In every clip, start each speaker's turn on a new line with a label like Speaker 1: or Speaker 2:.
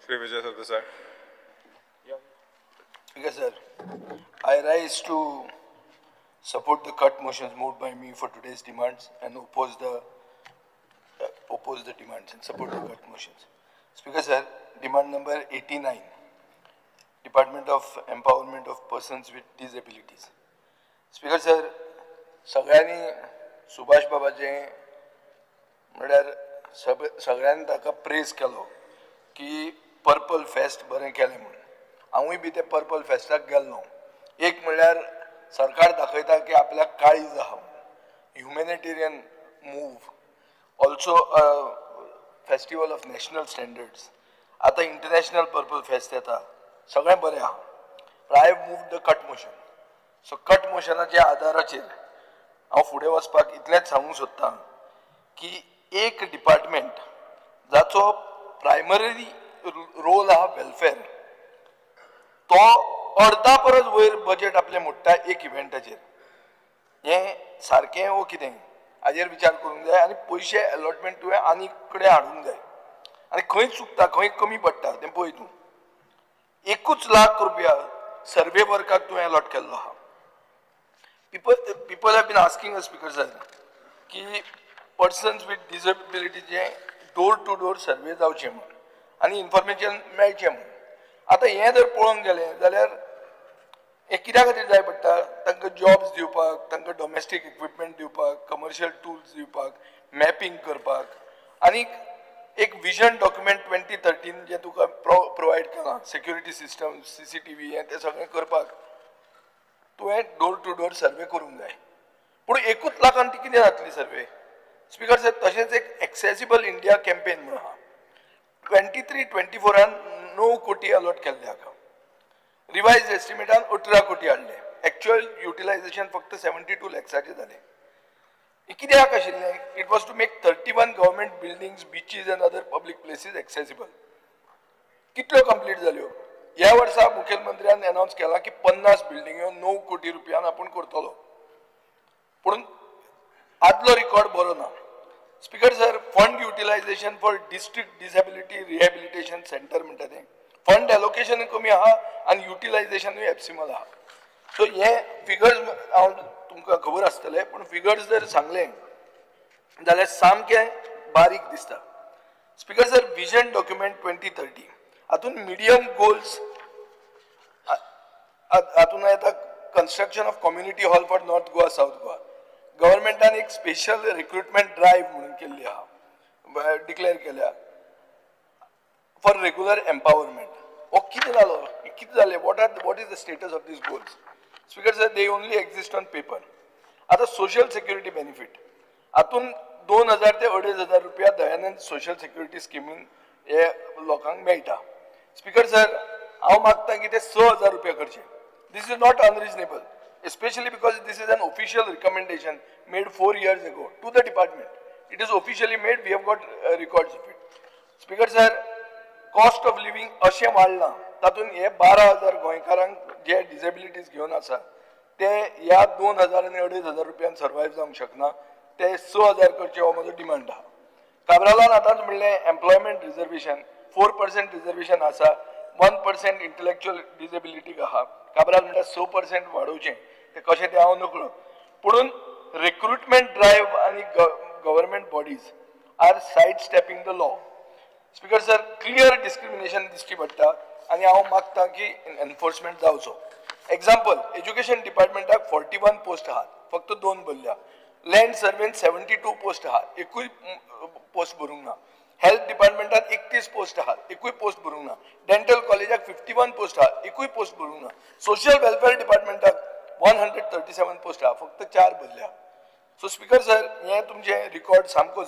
Speaker 1: Sri Vijay Sardesai.
Speaker 2: Okay, sir. I rise to support the cut motions moved by me for today's demands and oppose the demands and support the cut motions. Speaker, sir, demand number 89, Department of Empowerment of Persons with Disabilities. Speaker, sir, सगळ्यांनी सुभाष बाबाचे म्हळ्यार सगळ्यांनी ताका praise केलो की purple fest बरें केलें म्हणून. हांवूय बी ते पर्पल फेस्टाक गेल्लो. एक म्हळ्यार सरकार दाखयता की आपल्याक काळीज आहा. Humanitarian move, also festival of national standards. आतां इंटरनॅशनल पर्पल फेस्ट येता. सगळें बरें आहा. I have moved the cut motion. So cut मोशनाच्या आदाराचेर हांव फुडें वचपाक इतलेंच सांगूंक सोदतां की एक डिपार्टमेंट जाचो प्रायमरी रोल आहा वेलफेअर, तो अर्धा परस वयर बजेट आपले मोडटा एक इव्हेंटाचेर. हें सारकें वो कितें हाजेर विचार करूंक जाय आनी पयशे अलॉटमेंट तुवें आनी कडेन हाडूंक जाय. आनी खंय चुकता खंय कमी पडटा तें पळय तूं. 1 लाख रुपया सर्वे वर्काक तुवें अलॉट केल्लो आहा. People have been asking us, Speaker sir, की persons with disability जे डोर टू डोर सर्वे जावचे म्हणून आनी इन्फॉर्मेशन मेळचें म्हणून. आतां हें जर पळोवंक गेलें जाल्यार हें कित्या खातीर जाय पडटा? तांकां जॉब्स दिवपाक, तांकां डॉमेस्टीक इक्विपमेंट दिवपाक, कमर्शियल टूल्स दिवपाक, मॅपिंग करपाक आनी एक विजन डॉक्युमेंट 2013 जें तुका प्रोवायड केलां, सेक्युरिटी सिस्टम, CCTV हें तें सगळें करपाक तुवें डोर टू डोर सर्वे करूंक जाय. पूण 1 लाखान ती कितें जातली सर्वे? स्पीकर सर, तशेंच एक एक्सेसिबल इंडिया कॅम्पेन म्हणून आहा. 23-24 9 कोटी अलॉट केल्ले हाका. रिवायज एस्टिमेटान 18 कोटी हाडले. एक्चुअल युटिलायझेशन फक्त 72 लॅक्साचें जालें. कित्याक आशिल्लें? It was to make 31 government buildings, beaches and other public places accessible. कितल्यो कंप्लीट जाल्यो? ह्या वर्सा मुखेलमंत्र्यान अनाउन्स केला की 50 बिल्डिंग्यो 9 कोटी रुपयान आपूण करतलो. पूण आदलो रिकॉर्ड बरो ना. Speaker sir, fund utilisation for district disability rehabilitation centre म्हणटा तें फंड एलोकेशन कमी आहा आनी युटिलायझेशनूय एप्सिमल आहा. सो हे फिगर्स हांव तुमकां खबर आसतलें, पूण फिगर्स जर सांगले जाल्यार सामकें बारीक दिसता. स्पीकर सर, विजन डॉक्युमेंट 2030 हातून मिडियम गोल्स हातून येता construction of community hall for north Goa, south Goa. गव्हर्मेंटान एक स्पेशल रिक्रुटमेंट ड्रायव्ह म्हणून केल्ली आहा, डिक्लेअर केल्या फॉर रेग्युलर एम्पावरमेंट. हो कितें जालो? कितें जालें? What is the status of these goals? Speaker sir, they only exist on paper. आतां सोशल सेक्युरिटी बेनिफीट हातून 2000 ते 2500 रुपया दयानंद सोशल सेक्युरिटी स्किमीन हे लोकांक मेळटा. स्पीकर सर, हांव मागता की ते 6000 रुपया करचे. This is not unreasonable, especially because this is an official recommendation made 4 years ago to the department. It is officially made, we have got records of it. Speaker sir, cost of living अशें वाडलां, तातून हे 12000 गोंयकारांक जे disabilities घेवन आसा ते ह्या 2000 आनी 2500 रुपयान सर्वायव जावंक शकना. ते 6000 करचे हो म्हजो डिमांड आहा. काब्रालान आतांच म्हणलें एम्प्लॉयमेंट रिजर्वेशन 4% रिजर्वेशन आसा, 1% इंटलेक्च्युअल डिसेबिलिटीक आहा. काब्राल म्हणटा 6% वाडोवचें. ते कशें तें हांव नकळो. पुणून रिक्रुटमेंट ड्रायव्ह आनी government bodies are side stepping the law. Speaker sir, clear discrimination दिसची पडटा आनी हांव मागतां की एनफोर्समेंट जावचो. एक्झाम्पल, एज्युकेशन डिपार्टमेंटाक 41 पोस्ट आहात, फक्त 2 भरल्या. लँड सर्वेन 72 पोस्ट आहात, एकूय पोस्ट भरूंक ना. हेल्थ डिपार्टमेंटात 31 पोस्ट आहात, एकूय पोस्ट भरूंक ना. डेंटल कॉलेजाक 51 पोस्ट आहात, एकूय पोस्ट भरूंक ना. सोशल वेलफेअर डिपार्टमेंटाक 137 पोस्ट आहा, फक्त 4 भरल्या. सो स्पीकर सर, हे तुमचे रिकॉर्ड सामको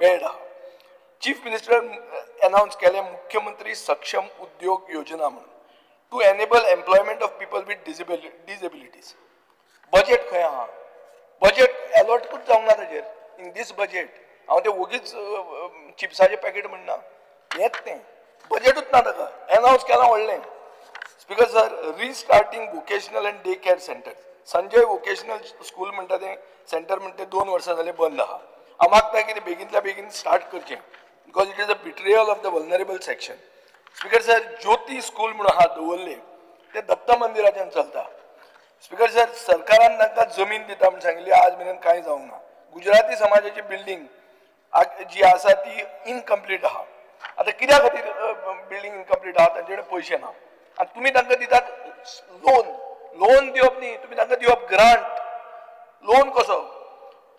Speaker 2: बॅड आहा. चीफ मिनिस्टर अनाउन्स केलें मुख्यमंत्री सक्षम उद्योग योजना म्हणून to enable employment of people with disabilities. Budget खंय आहा? बजेट अलॉटूच जावंक ना ताजेर. इन दीस बजेट हांव तें वगीच चिप्साचें पॅकेट म्हणना, हेंच तें बजेटूच ना ताका. अनाउन्स केलां व्हडलें. Speaker sir, restarting vocational end day care centre, Sanjay vocational school म्हणटा तें सेंटर म्हणटा 2 वर्सां जालीं बंद आहा. हांव मागता की तें बेगिनतल्या बेगीन स्टार्ट करचें, because it is a betrayal of the vulnerable section. Speaker sir, Jyoti school म्हणून हात दवरले ते दत्त मंदिराच्यान चलता. स्पीकर सर, सरकारान तांकां जमीन दिता म्हणून सांगिल्ली, आज मेरेन कांय जावंक ना. गुजराती समाजाची बिल्डींग जी आसा ती इनकम्प्लीट आहा. आता कित्या खातीर बिल्डींग इनकम्प्लीट आहा? तांचे कडेन पयशे ना आनी तुमी तांकां दितात लोन दिवप न्ही, तुमी तांकां दिवप ग्रांट. लोन कसो?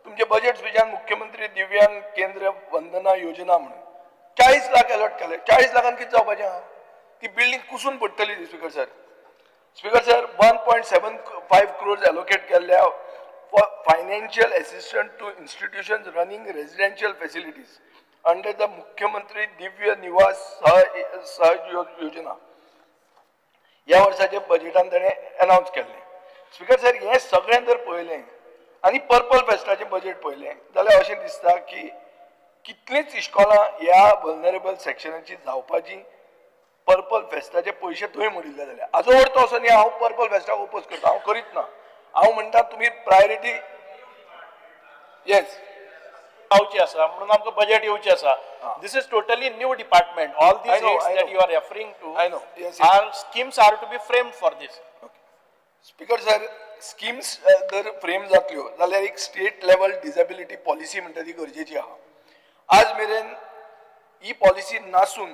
Speaker 2: तुमचे बजेट स्पिचान मुख्यमंत्री दिव्यांग केंद्र वंदना योजना म्हणून 40 लाख अलॉट केले. 40 लाखान कितें जावपाचें आहा? ती बिल्डींग कुसून पडटली. स्पीकर सर, 1.75 crores allocate केल्ल्या for financial assistance to institutions running residential facilities under the मुख्यमंत्री दिव्य निवास सहज योजना या वर्षाचे बजेटान ताणें अनाउन्स केल्लें. स्पीकर सर, हें सगळें जर पळयलें आनी पर्पल फेस्टाचें बजेट पळयलें जाल्यार अशें दिसता की कितलींच इश्कोलां ह्या वल्नरेबल सेक्शनाची जावपाची पर्पल फेस्टाचे पयशे थंय मोडिल्ले जाल्यार हाजो अर्थ असो न्ही हांव पर्पल फेस्टाक ओपोज करता. हांव करीत ना. हांव म्हणटा तुमी प्रायोरिटी येस
Speaker 1: पावची आसा म्हणून आमकां बजेट येवची आसा. This is totally new department. All these rates that you are referring to are schemes are to be framed for this.
Speaker 2: Speaker sir, schemes जर फ्रेम जातल्यो जाल्यार एक स्टेट लेवल डिसेबिलिटी पॉलिसी म्हणटा ती गरजेची आहा. आज मेरेन ही पॉलिसी नासून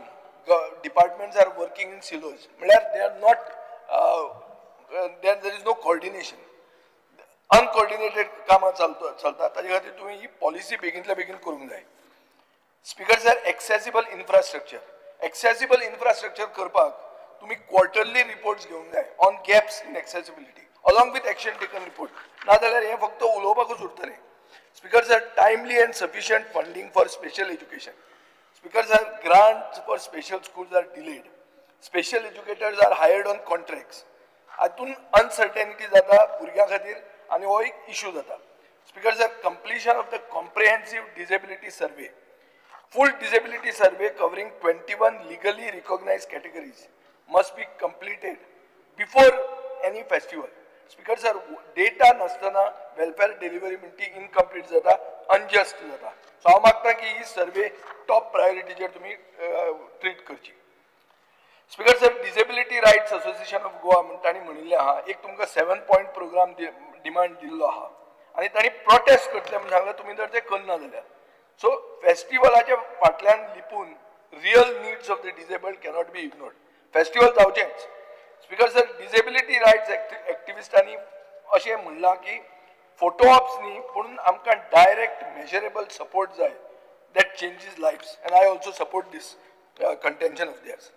Speaker 2: departments are working in silos म्हळ्यार they are not there is no coordination. Uncoordinated कामां चलता. ताजे खातीर तुमी ही पॉलिसी बेगींतल्या बेगीन करूंक जाय. स्पीकर सर, एक्सेसिबल इन्फ्रास्ट्रक्चर करपाक तुमी क्वार्टरली रिपोर्ट्स घेवंक जाय on gaps in accessibility along with action taken report. नाजाल्यार हें फक्त उलोवपाकूच उरतलें. Speaker sir, timely end sufficient funding for special education. Speaker sir, grants for special schools are delayed. Special educators are hired on contracts. हातून uncertainty जाता भुरग्यां खातीर आनी हो एक इश्यू जाता. Speaker sir, completion of the comprehensive disability survey, full disability survey covering 21 legally recognized categories must be completed before any festival. Speaker sir, data नसतना welfare delivery म्हणटी incomplete जाता, unjust जाता. सो हांव मागता की ही सर्वे टॉप प्रायोरिटीचेर तुमी treat करची. Speaker sir, disability rights association of Goa म्हणून तांणी म्हणिल्लें आहा एक तुमकां 7 point प्रोग्राम डिमांड दिल्लो आहा आनी तांणी प्रोटेस्ट करतले म्हणून सांगलें. तुमी जर ते करना जाल्यार सो फेस्टिवलाच्या फाटल्यान लिपून real needs of the disabled cannot be ignored. Festival जावचेंच. स्पीकर सर, डिसेबिलिटी रायट्स एक्टिविस्टांनी अशें म्हणलां की फोटो ऑप्स न्ही पूण आमकां डायरेक्ट मेजरेबल सपोर्ट जाय that changes lives, and I also support this contention of theirs.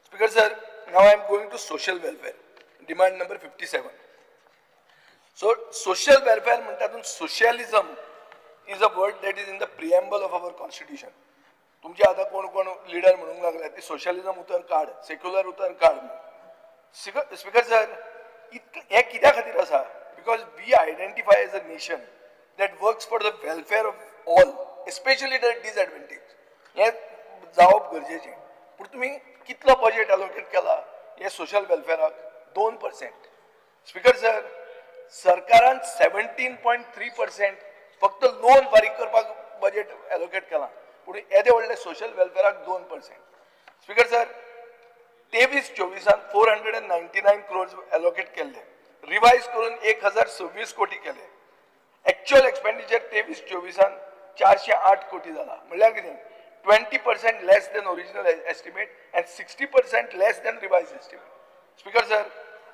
Speaker 2: Speaker sir, now I am going to social welfare, demand number 57. So social welfare म्हणटातून socialism is a word that is in the preamble of our constitution. तुमचे आता कोण leader म्हणूंक लागले ती socialism उतर काढ, secular उतर काढ. स्पीकर सर, हे कित्या खातीर आसा? Because we identify as a nation that works for the welfare of all, especially the disadvantaged. हे जावप गरजेचें. पूण तुमी कितलो बजेट अलोकेट केला हे सोशल वेलफेराक? 2%. स्पीकर सर, सरकारान 17.3% फक्त लोन फारीक करपाक बजेट एलोकेट केला पूण येदे व्हडले सोशल वेलफेराक 2%. स्पीकर सर, 23-24 499 crores एलोकेट केल्ले, रिवाइज करून 1026 कोटी केले. एक्चुअल एक्सपेंडिचर 23-24 408 कोटी जाला. म्हणल्यार कितें? 20% less than original estimate and 60% less than revise estimate. Speaker sir,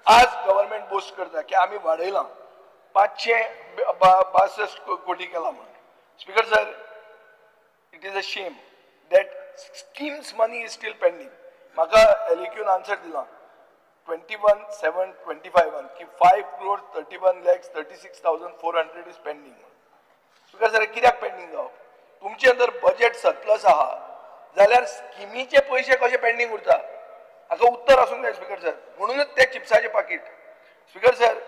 Speaker 2: आज गव्हर्नमेंट बोस्ट करता की आम्ही वाडयलां 562 कोटी केला म्हणून. Speaker sir, it is a shame that schemes money is steel pending. म्हाका एलिक्यून आन्सर दिला 21/7/25 की 5,31,36,400 इज पेंडिंग. स्पीकर सर, कित्याक पेंडिंग जावप? तुमचे जर बजेट सरप्लस आहा जाल्यार स्किमीचे पैसे कशे पेंडिंग उरता? हाका उत्तर आसूंक जाय स्पीकर सर. म्हणूनच ते चिप्साचे पाकीट. Speaker sir,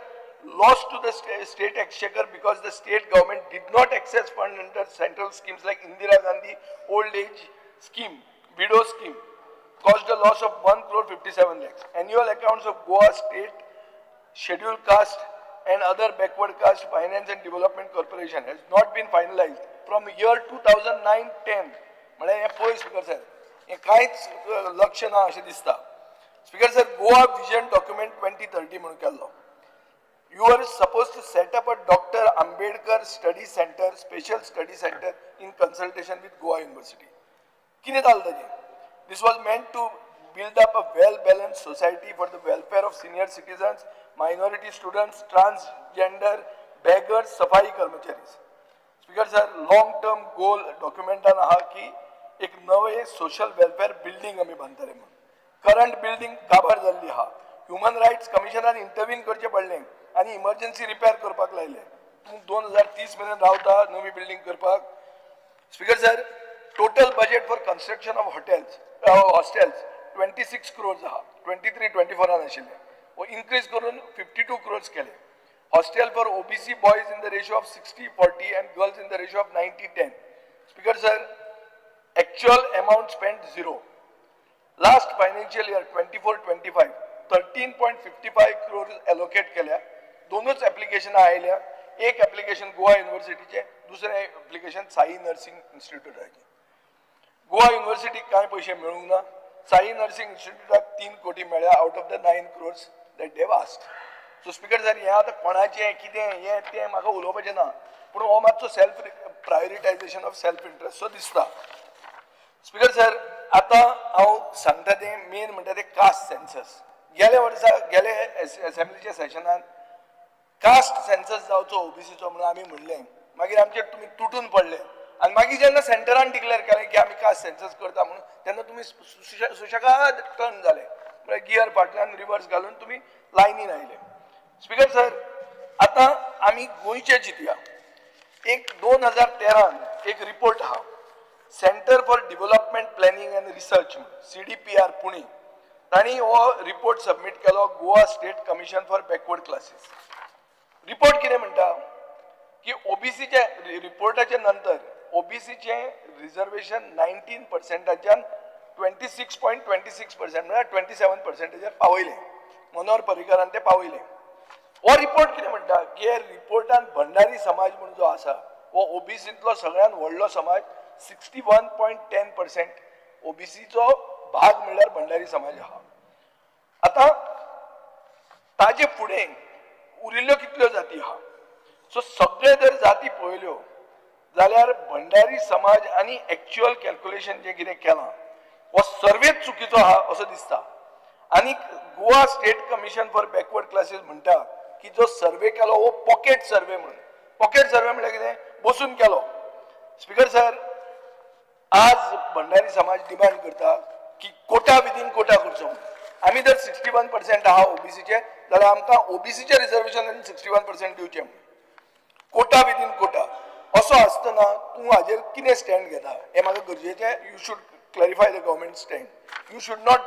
Speaker 2: lost to the state exchequer because the state government did not access fund under central schemes like Indira Gandhi old age scheme, widow scheme, caused a loss of 1,57 lakhs. Annual accounts of Goa State Scheduled Caste and other backward caste finance and development corporation has not been finalized from year 2009-10. म्हणजे हे पळय speaker sir, हे कांयच लक्ष ना अशें दिसता. Speaker sir, Goa vision document 2030 म्हणून केल्लो. You are supposed to set up a Dr. Ambedkar Study Center, Special Study Center in consultation with Goa University. किने जालें ताजें? This was meant to build up a well-balanced society for the welfare of senior citizens, minority students, transgender, beggars, सफाई कर्मचारी. Speaker sir, long-term goal documentan आहा की एक नवे social welfare building आमी बांदतले म्हणून. Current building काबार जाल्ली आहा. ह्युमन रायट्स कमिशनान इंटरव्हीन करचें पडलें आनी इमर्जन्सी रिपेर करपाक लायले. तूं 2030 मेरेन रावता नवी बिल्डिंग करपाक. Speaker sir, total budget for construction of hostels 26 crores आहा. 23-24 आशिल्ले. वो इन्क्रीज करून 52 crores केले. Hostel for OBC boys in the ratio of 60-40 and girls in the ratio of 90-10. Speaker sir, actual amount spent 0. Last financial year 24-25 13.55 crores allocate केल्या. दोनच application आयल्या. एक application Goa युनिव्हर्सिटीचे, दुसरे ऍप्लिकेशन साई नर्सिंग इन्स्टिट्यूटाचे. गोवा युनिव्हर्सिटीक कांय पयशे मेळूंक ना. साई नर्सिंग इन्स्टिट्यूटाक 3 कोटी मेळ्ळ्या out of the 9 crores that they asked. So speaker sir, हें आतां कोणाचें कितें हें तें म्हाका उलोवपाचें ना, पूण हो मातसो self prioritization of self interest सो दिसता. स्पीकर सर, आतां हांव सांगता तें मेन म्हणटा तें कास्ट सेन्सस. गेल्या वर्सा गेले असेंब्लीच्या सेशनान कास्ट सेन्सस जावचो ओबीसीचो म्हणून आमी म्हणलें. मागीर आमचे तुमी तुटून पडले आनी मागीर जेन्ना सेंटरान डिक्लेअर केलें की आमी कास्ट सेन्सस करता म्हणून, तेन्ना तुमी सुशेगाद टर्न जाले. म्हळ्यार गियर फाटल्यान रिवर्स घालून तुमी लायनीन आयले. स्पीकर सर, आतां आमी गोंयचे चिंतया. एक 2013 एक रिपोर्ट आहा, centre for development planning and research CDPR Pune. तांणी हो रिपोर्ट सबमीट केलो Goa state commission for backward classes. Report कितें म्हणटा की ओबीसीचे रिपोर्टाचे नंतर ओबीसीचे रिजर्वेशन 19%च्यान 26.26% म्हळ्यार 27%चेर पावयले. मनोहर पर्रीकारान ते पावयले. हो रिपोर्ट कितें म्हणटा की रिपोर्टान भंडारी समाज म्हणून जो आसा हो ओबीसींतलो सगळ्यात व्हडलो समाज. 61.10% ओबीसीचो भाग म्हणल्यार भंडारी समाज आहा. आतां ताजे फुडें उरिल्ल्यो कितल्यो जाती आहा. सो सगळे जर जाती पळयल्यो जाल्यार भंडारी समाज आनी एक्च्युअल कॅल्क्युलेशन जे कितें केलां हो सर्वेच चुकीचो आहा असो दिसता. आनी Goa state commission for backward classes म्हणटा की जो सर्वे केलो हो पॉकेट सर्वे म्हणून. पॉकेट सर्वे म्हळ्यार कितें, बसून केलो. स्पीकर सर, आज भंडारी समाज डिमांड करता की कोटा विदीन कोटा करचो म्हणून. आमी जर 61% आहा ओबीसीचे जाल्यार आमकां ओबीसीचे रिजर्वेशन 61% दिवचे म्हणून. कोटा विदीन कोटा असो आसतना तूं हाजेर कितें स्टँड घेता हें म्हाका गरजेचें. You should clarify the government stand. You should not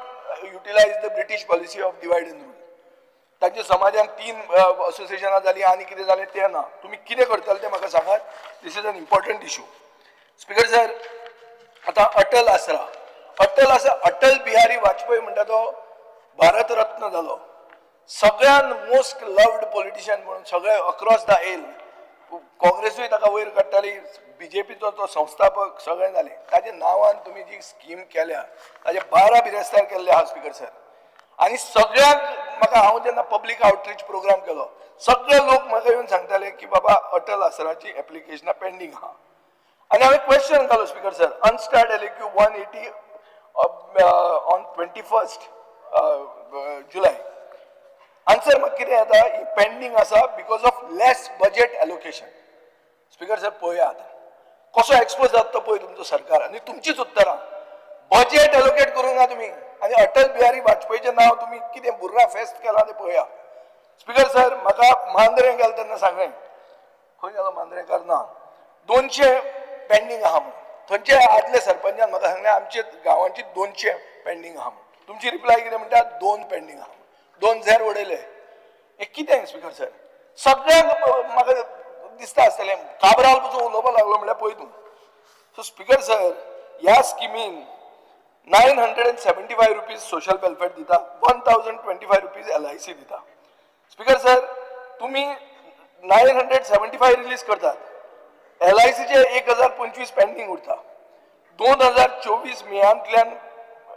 Speaker 2: utilise the British policy of divide and rule. तांच्या समाजान 3 असोसिएशनां जालीं आनी कितें जालें तें ना. तुमी कितें करतले तें म्हाका सांगात. This is an important issue. Speaker sir, आतां अटल आसरा. अटल बिहारी वाजपेयी म्हणटा तो भारत रत्न जालो. सगळ्यान मोस्ट लव्ड पॉलिटिशियन म्हणून सगळे अक्रॉस द एल. काँग्रेसूय ताका वयर काडटाली, बीजेपीचो तो संस्थापक सगळें जालें. ताच्या नांवान तुमी जी स्कीम केल्या ताजे 12 बिरेस्तार केल्ले आहा स्पीकर सर. आनी सगळ्यांक म्हाका, हांव जेन्ना पब्लीक आउटरीच प्रोग्राम केलो सगळे लोक म्हाका येवन सांगताले की बाबा अटल आसराची एप्लिकेशनां पेंडींग आहा. आनी हांवें क्वेश्चन घालो speaker sir. Unstarred LAQ 180 on 21 July. Answer म्हाका कितें येता, ही पेंडींग आसा because of less budget allocation. Speaker sir, पळया आतां कसो एक्सपोज जाता तो पळय तुमचो सरकार आनी तुमचीच उत्तरां. बजेट एलोकेट करूंक ना तुमी आनी अटल बिहारी वाजपेयीचें नांव तुमी कितें बुर्रा फेस्त केलां तें पळया. स्पीकर सर, म्हाका मांद्रे गेलो तेन्ना सांगलें, खंय गेलो मांद्रेकार ना, 200 पेंडींग आहा म्हणून. थंयचे आदले सरपंचान म्हाका सांगलें आमचे गांवांची 200 पेंडींग आहा म्हणून. तुमची रिप्लाय कितें म्हणटा, 2 पेंडींग आहा. 2 झेर उडयले. हें कितें स्पीकर सर? सगळ्यांक म्हाका दिसता आसतलें काबराल पसून उलोवपाक लागलो म्हळ्यार पळय तूं. सो स्पीकर सर, ह्या स्किमीन 975 रुपीज सोशल वेलफेअर दिता, 1025 रुपीज LIC दिता. स्पीकर सर, तुम्ही 975 रिलीज करतात, LICचे 1025 पेंडिंग उरता. 2024 मेयांतल्यान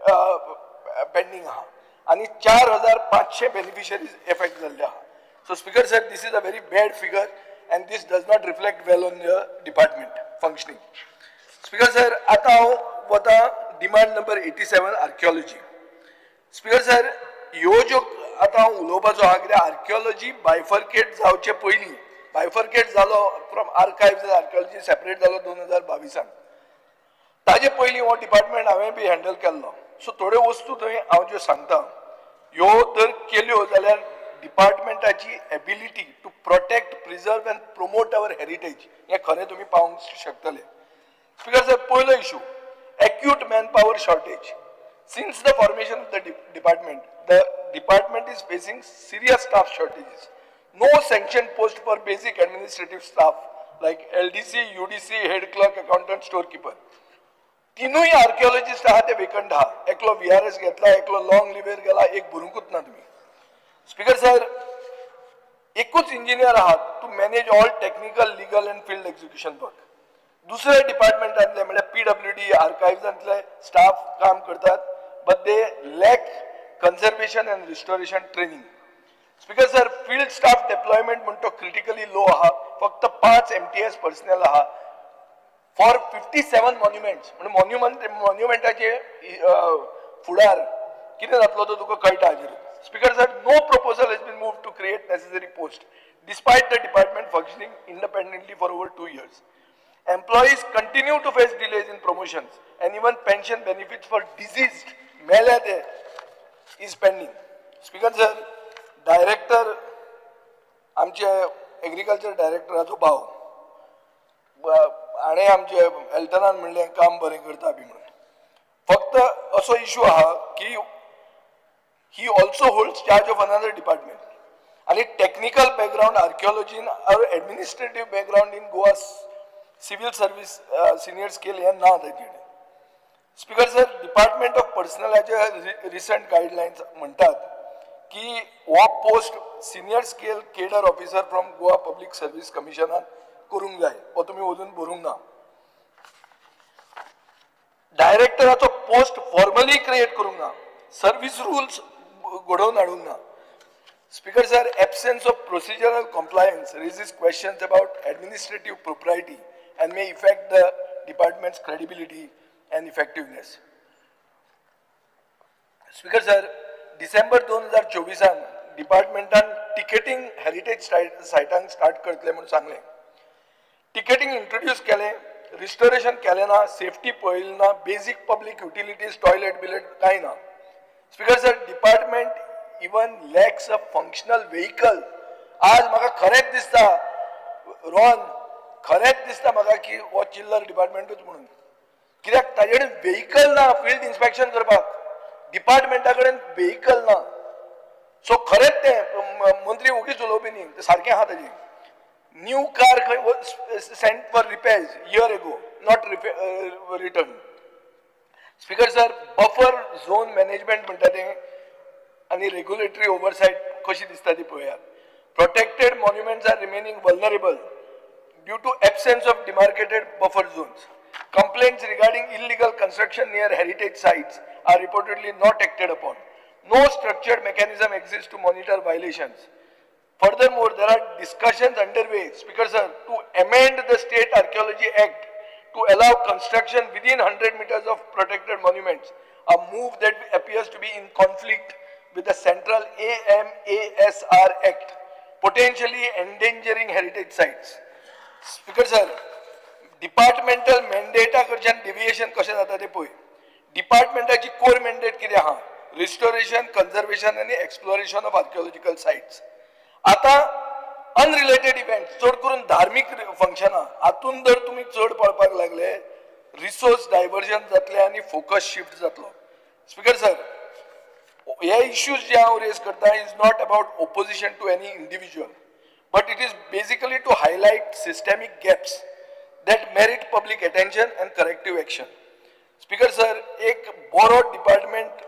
Speaker 2: पेंडिंग आहा आणि 4500 बेनिफिशरीज एफेक्ट जाल्ले आहा. So Speaker sir, this is a very bad figure and this does not reflect well on the department functioning. Speaker sir, आता हांव वता demand number 87 archaeology. Speaker sir, ह्यो ज्यो आतां हांव उलोवपाचो आहा कित्याक आर्किओलॉजी बायफर्केट जावचे पयलीं बायफर्केट जालो फ्रॉम आर्कायव्ज आर्किओलॉजी सेपरेट जालो 2022 ताजे पयलीं हो डिपार्टमेंट हांवें बी हँडल केल्लो. सो थोड्यो वस्तू थंय हांव ज्यो सांगता ह्यो जर केल्यो जाल्यार डिपार्टमेंटाची ability to protect preserve and promote our heritage हें खरें तुमी पावंक शकतले. स्पीकर सर, पयलो issue acute manpower shortage. Since the formation of the department is facing serious staff shortages. No sanctioned post for basic administrative staff like LDC, UDC, head clerk, accountant, storekeeper. तीनूय आर्किओलॉजिस्ट आहा ते vacant आहा. एकलो VRS घेतला, एकलो long liver गेला, एक भरूंकूच ना तुम्ही. स्पीकर सर, एकूच इंजिनियर आहात to manage all technical, legal and field execution work. दुसऱ्या डिपार्टमेंटांतले म्हणजे PWD आर्काइव्जांतले स्टाफ काम करतात but they lack conservation and restoration training. Speaker sir, field staff deployment म्हणतो क्रिटिकली लो आहा. फक्त 5 MTS पर्सनल आहा फॉर 57 मॉन्युमेंट्स. म्हणजे मॉन्युमेंटाचे फुडार कितें जातलो तो तुका कळटा हाजेर. Speaker sir, no proposal has been moved to create necessary post despite the department functioning independently for over 2 years. Employees continue to face delays in promotions and even pension benefits for deceased मेले is pending. Speaker sir, director आमचे agriculture डायरेक्टराचो भाव आणि आमचे एल्टनान म्हणलें काम बरें करता बी म्हणून. फक्त असो इशू आहा की he also holds charge of another department आणि टेक्निकल बॅकग्राऊंड आर्किओलॉजीन or administrative background in Goa civil service senior scale हे ना ताजेर. स्पीकर सर, डिपार्टमेंट ऑफ पर्सनलाचे रिसंट गायडलायन्स म्हणतात की हो post senior scale cadre officer from Goa public service कमिशनान करूंक जाय. हो तुमी अजून भरूंक ना. डायरेक्टराचो पोस्ट फॉर्मली क्रिएट करूंक ना. सर्व्हिस रुल्स घडोवन हाडूंक ना. Speaker sir, absence of procedural compliance raises questions about administrative propriety and may affect the department's credibility and effectiveness. Speaker sir, December 2024 डिपार्टमेंटान टिकेटिंग हेरिटेज सायटांक स्टार्ट करतले म्हणून सांगले. टिकेटिंग इंट्रोड्यूस केले, रिस्टोरेशन केले ना, सेफ्टी पळयली ना, बेसिक पब्लिक युटिलिटीज टॉयलेट बिलेट कांय ना. Speaker sir, department even lacks a functional vehicle. आज म्हाका खरेंच दिसता रॉन, खरेंच दिसता म्हाका की हो चिल्लर डिपार्टमेंटूच म्हणून. कित्याक ताजे कडेन व्हेहिकल ना फिल्ड इन्स्पेक्शन करपाक. डिपार्टमेंटा कडेन व्हेहिकल ना. सो खरेंच ते मंत्री उगीच उलोवपी न्ही, ते सारकें आहा ताजें. न्यू कार खंय sent for repairs year ago, not return. Speaker sir, buffer zone management म्हणटा तें आणि रेग्युलेटरी ओव्हरसाइट कशी दिसता ती पळयात. Protected monuments are remaining vulnerable due to absence of demarcated buffer zones. Complaints regarding illegal construction near heritage sites are reportedly not acted upon. No structured mechanism exists to monitor violations. Furthermore, there are discussions underway, Speaker sir, to amend the State Archaeology Act to allow construction within 100 meters of protected monuments, a move that appears to be in conflict with the Central AMASR Act, potentially endangering heritage sites. Speaker sir, departmental मॅन्डेटा कडच्यान deviation कशें जाता तें पळय. डिपार्टमेंटाची core mandate कितें आहा? Restoration, conservation आनी exploration of archaeological sites. आतां अनरिलेटेड इव्हेंट्स, चड करून धार्मीक फंक्शनां, हातून जर तुमी चड पळपाक लागले, रिसोर्स डायवर्जन जातले आनी फोकस शिफ्ट जातलो. स्पीकर सर, हे इश्यूज जे हांव रेज करता is not about opposition to any individual, but it is basically to highlight systemic gaps that merit public attention and corrective action. Speaker sir, एक बरो department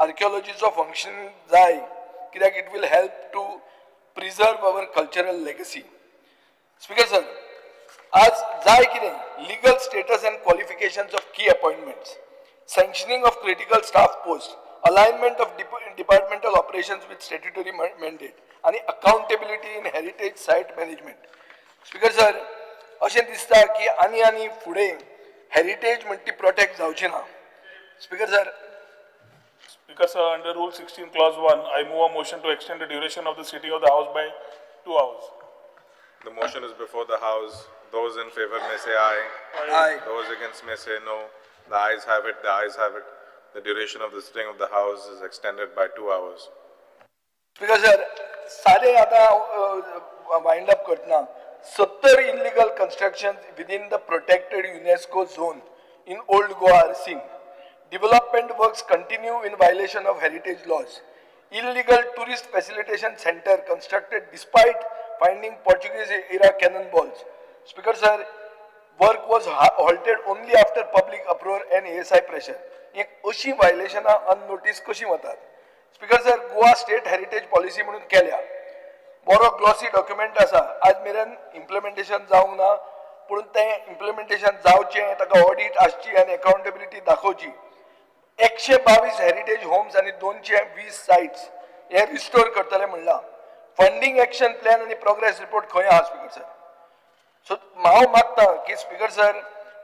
Speaker 2: आर्किओलॉजीचो function जाय कित्याक it will help to preserve our cultural legacy. Speaker sir, आज जाय कितें legal status and qualifications of key appointments. sanctioning of critical staff posts, alignment of departmental operations with statutory mandate, and accountability in heritage site management. Speaker sir, अशें दिसता की आनी फुडें heritage म्हणटी protect जावची ना. Speaker sir.
Speaker 3: Speaker sir, under Rule 16 Clause 1, I move a motion to extend the duration of the sitting of the House by 2 hours.
Speaker 4: The motion is before the House. Those in favor may say aye.
Speaker 2: Aye.
Speaker 4: Those against may say no. The ayes have it. The ayes have it. The duration of the sitting of the House is extended by 2 hours.
Speaker 2: Speaker sir, सारे आता wind up करतना 70 illegal constructions within the protected UNESCO zone in Old Goa are seen. Development works continue in violation of heritage laws. Illegal tourist facilitation center constructed despite finding Portuguese era cannonballs. Speaker sir, work was halted only after public uproar and ASI pressure. एक अशी violation unnoticed कशी वतात. Speaker sir, Goa state heritage policy म्हणून केल्या. बरो glossy document आसा. आज मेरेन इम्प्लिमेंटेशन जावंक ना, पूण तें इम्प्लिमेंटेशन जावचें, ताका ऑडिट आसची आनी अकाउंटेबिलिटी दाखोवची. 122 हेरिटेज होम्स आणि 220 साइट्स हे रिस्टोर करतले म्हणला. फंडिंग एक्शन प्लॅन आणि प्रोग्रेस रिपोर्ट खंय आहा स्पीकर सर? सो हांव मागता की स्पीकर सर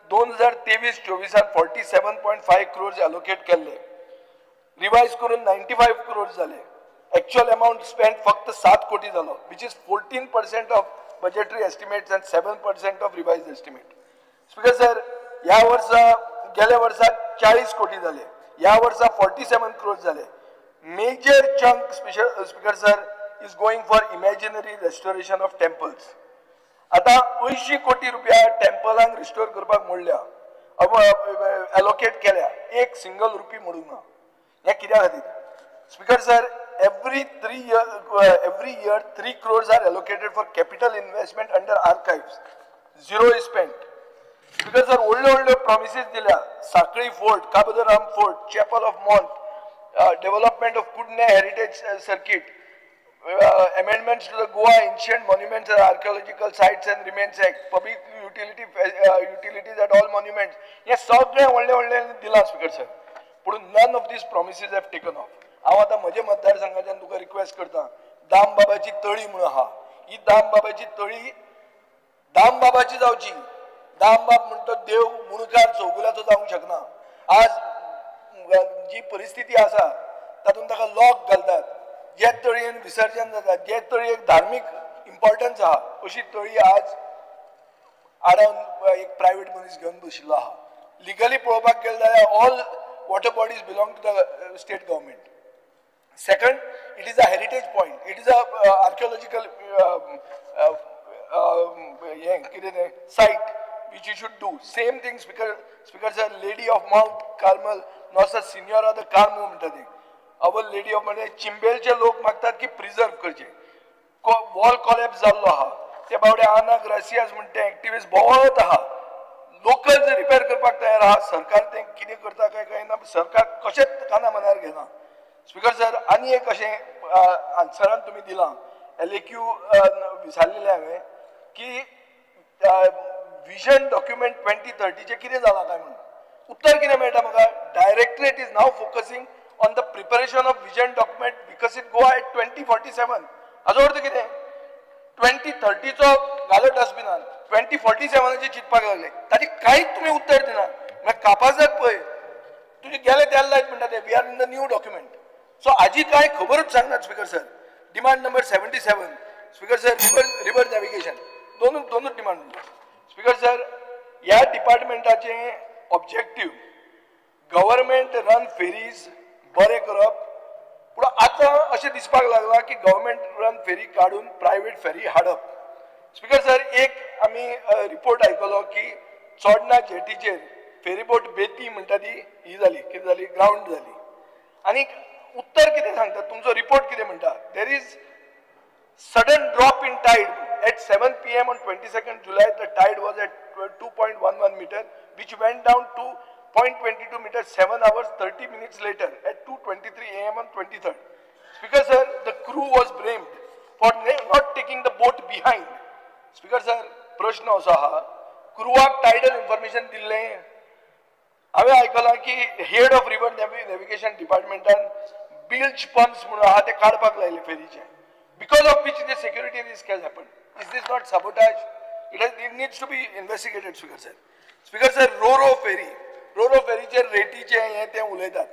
Speaker 2: 2023-24 47.5 crores अलोकेट केल्ले, रिवाइज करून 95 crores झाले. एक्चुअल अमाउंट स्पेंड फक्त 7 कोटी झालो, which is 14% of budgetary estimates and 7% of revise estimate. Speaker sir, ह्या वर्सा गेल्या वर्साक 40 कोटी झाले, ह्या वर्सा 47 crores झाले. Major chunk speaker sir is going for imaginary restoration of temples. आता 80 कोटी रुपया टेम्पलांक रिस्टोर करपाक मोडल्या, अलोकेट केल्या, एक सिंगल रुपी मोडूंक ना. हे कित्या खातीर? Speaker sir, every year 3 crores are allocated for capital investment under archives. Zero is spent. Because sir, older promises दिल्या. Sakri Fort, Kabadaram Fort, Chapel of Mont, development of Kudne Heritage Circuit, amendments to the Goa Ancient Monuments and Archaeological Sites and Remains Act, public utilities at all monuments. हे सगळे older दिला speaker sir. पण none of these promises have taken off. हांव आतां म्हजे मतदारसंघाच्यान तुका request करता, दामबाबाची तळी म्हणून आहा, ही दामबाबाची तळी दामबाबाची जावची. दामबाब म्हणतो देव मुणकार चौगुल्याचो जावंक शकना. आज जी परिस्थिती आसा तातूंत ताका लॉक घालतात. जे तळयेन विसर्जन जाता, जे तळयेक धार्मीक इम्पॉर्टन्स आहा, अशी तळी आज आडावन एक प्रायव्हेट मनीस घेवन बशिल्लो आहा. लिगली पळोवपाक गेले जाल्यार all water bodies belong to the state government. Second, it is a heritage point. It is a archaeological site which you should do. Same thing, Speaker sir, Lady of Mount Carmel, Nossa Senhora the Carmo म्हणतात. Our Lady of म्हणजे चिंबेलचे लोक मागतात की preserve करचे. Wall collapse जाल्लो आहा, ते बावडे आना ग्रासियास म्हणते ऍक्टिव्हिस्ट बहुत आहा. लोकल रिपेअर करपाक तयार आहा. सरकार ते कितें करता काय कळना. सरकार कशेंच काना मनार घेना. स्पीकर सर, आनी एक अशें आन्सरान तुमी दिलां, LAQ विचारलेलें हांवें की विजन डॉक्युमेंट 2030 कितें जालां काय म्हणून. उत्तर कितें मेळटा म्हाका? Directorate is now focusing on the preparation of vision document विकसीत गोवा एट 2047. हाचो अर्थ कितें? 2030चो घालो डस्टबिनान, 2047चे चिंतपाक लागले. ताची कांयच तुमी उत्तर दिना. म्हळ्यार कापासाक पळय, तुजे गेले त्याला लायत म्हणटा ते we are in the new document. So हाजी काय खबरच सांगनात speaker sir. Demand number 77 speaker sir, river navigation, दोनूच डिमांड. स्पीकर सर, ह्या डिपार्टमेंटाचे ऑब्जेक्टिव्ह गव्हर्मेंट रन फेरीज बरे करप, पूण आतां अशें दिसपाक लागला की गव्हर्मेंट रन फेरी काडून प्रायव्हेट फेरी हाडप. स्पीकर सर, एक आमी रिपोर्ट आयकलो की चोडणा जेटीचेर फेरीबोट बेती म्हणटा ती ही जाली, कितें जाली, ग्राउंड जाली. आनी उत्तर कितें सांगता, तुमचो रिपोर्ट कितें म्हणटा? There is sudden drop in tide at 7 PM on 22nd July. The tide was at 2.11 meter, which went down to 0.22 meters 7 hours 30 minutes later at 2:23 AM on 23rd. Speaker sir, the crew was blamed for not taking the boat behind. Speaker sir, प्रश्न असो आहा, क्रूवाक tidal information दिल्लें, हांवें आयकलां की head of river navigation डिपार्टमेंटान bilge pumps म्हणून आहा ते काडपाक लायले फेरीचे because of which the security risk has happen is this not sabotage it needs to be investigated speaker sir रो फेरीचे रेटीचे हे ते उलयतात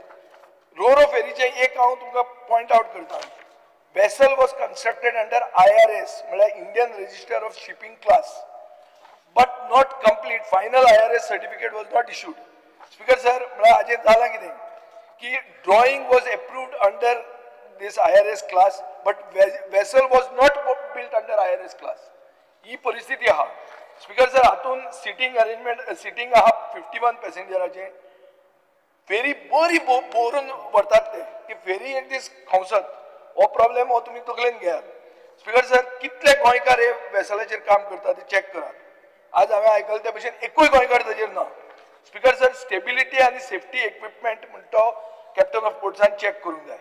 Speaker 2: रो फेरीचे एक हांव तुमकां पॉयंट आउट करता vessel was constructed under IRS म्हळ्यार Indian Register of Shipping Class but not complete final IRS certificate was not issued speaker sir म्हळ्यार हाजेर जालां कितें की drawing was approved under this IRS class but vessel was not built under IRS class ही परिस्थिती आहा speaker sir हातून sitting आहा 51 पॅसेंजराचे फेरी बरी बोरून व्हरतात ते की फेरी एक दीस खावसत हो प्रॉब्लेम हो तुम्ही तकलेन घेयात स्पीकर सर कितले गोंयकार हे वेसलाचेर काम करतात ते चॅक करात आज हांवें आयकलां त्या भशेन एकूय गोंयकार ताजेर ना स्पीकर सर स्टेबिलिटी आनी सेफ्टी इक्विपमेंट म्हणटा तो कॅप्टन ऑफ पोर्ट्सान चॅक करूंक जाय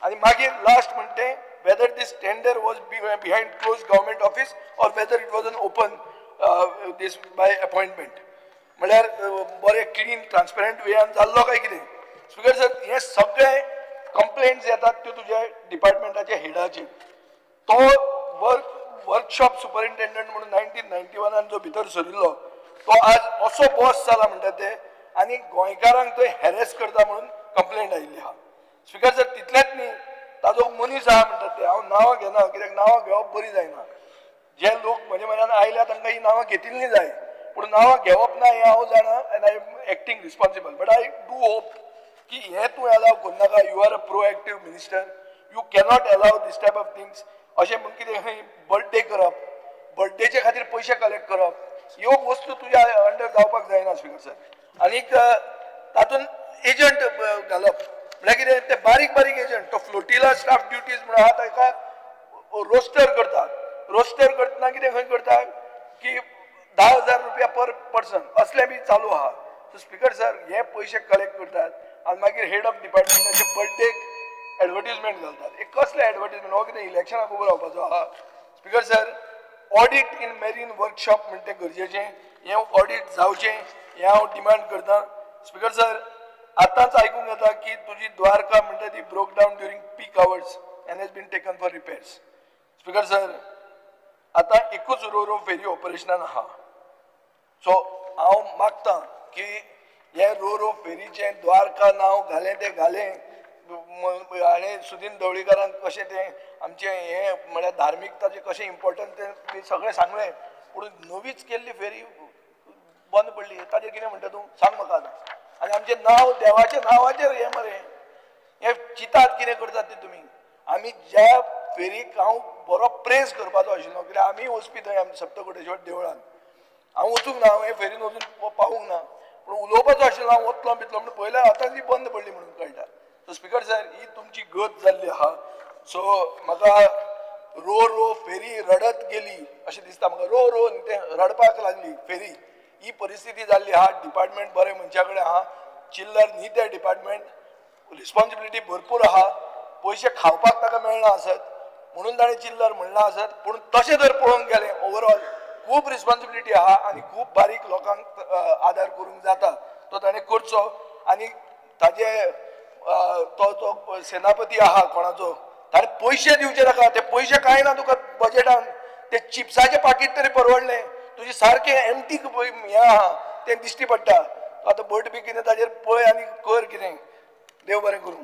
Speaker 2: आनी मागीर लास्ट म्हणटे whether this tender was behind close government office or whether it was an open this by appointment म्हळ्यार बरें क्लीन ट्रान्सपरंट वेयान जाल्लो काय कितें स्पीकर सर हे सगळे कंप्लेंट्स येतात त्यो तुज्या डिपार्टमेंटाच्या हेडाचेर तो वर्कशॉप सुपरिंटेंडंट म्हणून 1991 जो भितर सरिल्लो तो आज असो बॉस जाला म्हणटा ते आनी गोंयकारांक थंय हॅरेस करता म्हणून कंप्लेंट आयिल्ली आहा स्पीकर सर तितलेंच न्ही ताजो मनीस आहा म्हणटा ते हांव नांवां घेना कित्याक नांवां घेवप बरी जायना जे लोक म्हजे म्हऱ्यान आयल्या तांकां ही नांवां घेतिल्लीं जाय पूण नांवां घेवप ना हें हांव जाणा and I am acting responsible but I do hope की हे तूं अलाव करनाका you are a proactive minister you cannot allow this type of things अशें म्हण कितें खंय बर्थडे करप बर्थडेचे खातीर पयशे कलेक्ट करप ह्यो वस्तू तुज्या अंडर जावपाक जायना स्पीकर सर आनीक तातूंत एजंट घालप म्हळ्यार कितें ते बारीक एजंट तो फ्लोटिला स्टाफ ड्युटीज म्हणून आहा ताका रोस्टर करतना कितें खंय करता की 10,000 रुपया पर पर्सन असलें बी चालू आहा सो स्पीकर सर हे पयशे कलेक्ट करतात आनी मागीर हेड ऑफ डिपार्टमेंटाचे बर्थडेक एडवर्टिजमेंट घालतात एक कसले एडवर्टिजमेंट हो कितें इलेक्शनाक उबो रावपाचो आहा speaker sir audit in marine workshop म्हणटा तें गरजेचें हें ऑडिट जावचें हें हांव डिमांड करतां स्पीकर सर आतांच आयकूंक येता की तुजी द्वारका म्हणटा ती broke down during peak hours and has been taken for repairs speaker sir आतां एकूच रो फेरी ऑपरेशनान आहा सो हांव मागतां की हे रो फेरीचें द्वारका नांव घालें तें घालें हाणें सुदीन ढवळीकारान कशें तें आमचें हें म्हळ्यार धार्मिकताचें कशें इम्पॉर्टंट तें सगळें सांगलें पूण नवीच केल्ली फेरी बंद पडली ताजेर कितें म्हणटा तूं सांग म्हाका आतां आनी आमचें नांव देवाच्या नांवाचेर हें मरे हें चिंतात कितें करतात तें तुमी आमी ज्या फेरीक हांव बरो प्रेज करपाचो आशिल्लो कित्याक आमी वचपी थंय आमच्या सप्तकोटेश्वर देवळान हांव वचूंक ना हे फेरीन वचून पावूंक ना पूण उलोवपाचो आशिल्लो हांव वतलो भितलो म्हणून पयल्या आतां ती बंद पडली म्हणून कळटा सो स्पीकर सर ही तुमची गत जाल्ली आहा सो म्हाका रो फेरी रडत गेली अशें दिसता म्हाका रो तें रडपाक लागली फेरी ही परिस्थिती जाल्ली आहा डिपार्टमेंट बरे मनशा कडेन आहा चिल्लर न्ही ते डिपार्टमेंट रिस्पॉन्सिबिलिटी भरपूर आहा पयशे खावपाक ताका मेळना आसत म्हणून ताणें चिल्लर म्हणला आसत पूण तशें जर पळोवंक गेलें ओवरऑल खूब रिस्पॉन्सिबिलिटी आहा आनी खूब बारीक लोकांक आदार करूंक जाता तो ताणें करचो आनी ताजे तो सेनापती आहा कोणाचो ताणें पयशे दिवचे नाका ते पयशे कांय ना तुका बजेटान ते चिप्साचें पाकीट तरी परवडलें तुजें सारकें एमटी हें आहा तें दिश्टी पडटा आतां बट बी कितें ताजेर पळय आनी कर कितें देव बरें करूं